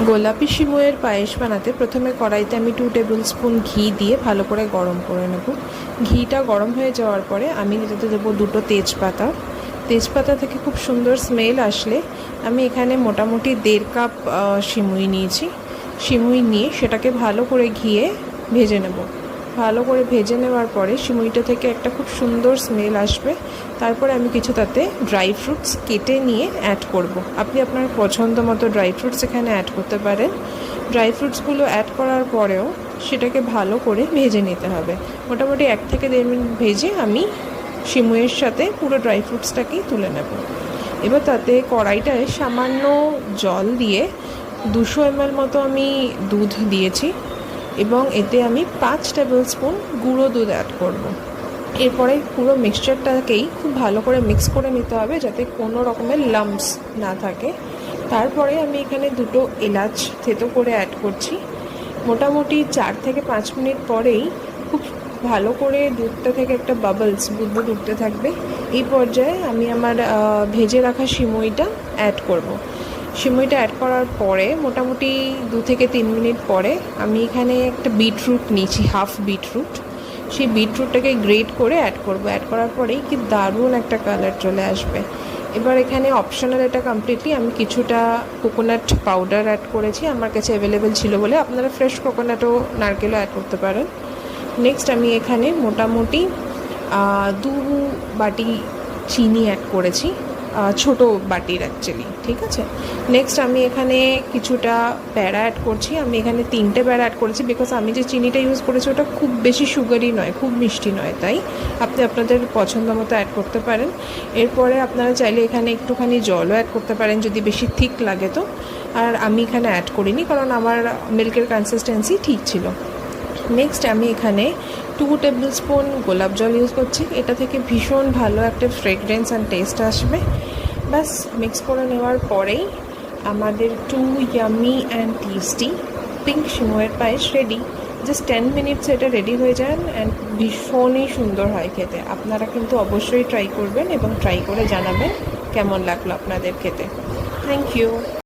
গোলাপি সিমুয়ের পায়েস বানাতে প্রথমে কড়াইতে আমি 2 টেবিল স্পুন ঘি দিয়ে ভালো করে গরম করে নেব। ঘিটা গরম হয়ে যাওয়ার পরে আমি এটাতে দেবো 2টো তেজপাতা। তেজপাতা থেকে খুব সুন্দর স্মেল আসলে আমি এখানে মোটামুটি 1.5 কাপ সিমুই নিয়েছি। সিমুই নিয়ে সেটাকে ভালো করে ঘিয়ে ভেজে নেব। ভালো করে ভেজে নেওয়ার পরে সিমুইটা থেকে একটা খুব সুন্দর স্মেল আসবে। তারপরে আমি কিছু তাতে ড্রাই ফ্রুটস কেটে নিয়ে অ্যাড করব। আপনি আপনার পছন্দ মতো ড্রাই ফ্রুটস এখানে অ্যাড করতে পারেন। ড্রাই ফ্রুটসগুলো অ্যাড করার পরেও সেটাকে ভালো করে ভেজে নিতে হবে। মোটামুটি 1 থেকে 1.5 মিনিট ভেজে আমি সিমুইয়ের সাথে পুরো ড্রাই ফ্রুটসটাকেই তুলে নেব। এবার তাতে কড়াইটায় সামান্য জল দিয়ে 200 ml মতো আমি দুধ দিয়েছি এবং এতে আমি 5 টেবিল স্পুন গুঁড়ো দুধ অ্যাড করব। এরপরে পুরো মিক্সচারটাকেই খুব ভালো করে মিক্স করে নিতে হবে যাতে কোনো রকমের লাম্পস না থাকে। তারপরে আমি এখানে 2টো এলাচ থেতো করে অ্যাড করছি। মোটামুটি 4 থেকে 5 মিনিট পরেই খুব ভালো করে দুধটা থেকে একটা বাবলস বুদবুদ উঠতে থাকবে। এই পর্যায়ে আমি আমার ভেজে রাখা সিমুইটা অ্যাড করব। সিমুইটা অ্যাড করার পরে মোটামুটি 2 থেকে 3 মিনিট পরে আমি এখানে একটা বিটরুট নিয়েছি, হাফ বিটরুট। সেই বিটরুটটাকে গ্রেট করে অ্যাড করব। অ্যাড করার পরেই কি দারুণ একটা কালার চলে আসবে। এবার এখানে অপশনাল, এটা কমপ্লিটলি আমি কিছুটা কোকোনাট পাউডার অ্যাড করেছি, আমার কাছে অ্যাভেলেবেল ছিল বলে। আপনারা ফ্রেশ কোকোনাটও নারকেলও অ্যাড করতে পারেন। নেক্সট আমি এখানে মোটামুটি 2 বাটি চিনি অ্যাড করেছি, ছোটো বাটির অ্যাকচুয়ালি, ঠিক আছে। নেক্সট আমি এখানে কিছুটা প্যারা অ্যাড করছি। আমি এখানে 3টে প্যারা অ্যাড করেছি বিকজ আমি যে চিনিটা ইউজ করেছি ওটা খুব বেশি সুগারি নয়, খুব মিষ্টি নয়, তাই আপনি আপনাদের পছন্দ মতো অ্যাড করতে পারেন। এরপরে আপনারা চাইলে এখানে একটুখানি জলও অ্যাড করতে পারেন যদি বেশি থিক লাগে তো। আর আমি এখানে অ্যাড করিনি কারণ আমার মিল্কের কনসিস্টেন্সি ঠিক ছিল। নেক্সট আমি এখানে 2 টেবিল স্পুন গোলাপ জল ইউজ করছি। এটা থেকে ভীষণ ভালো একটা ফ্রেগরেন্স অ্যান্ড টেস্ট আসবে। বাস মিক্স করে নেওয়ার পরেই আমাদের 2 ইয়ামি অ্যান্ড টেস্টি পিঙ্ক সিমুয়ের পায়েস রেডি। জাস্ট 10 মিনিটস এটা রেডি হয়ে যান অ্যান্ড ভীষণই সুন্দর হয় খেতে। আপনারা কিন্তু অবশ্যই ট্রাই করবেন এবং ট্রাই করে জানাবেন কেমন লাগলো আপনাদের খেতে। Thank you.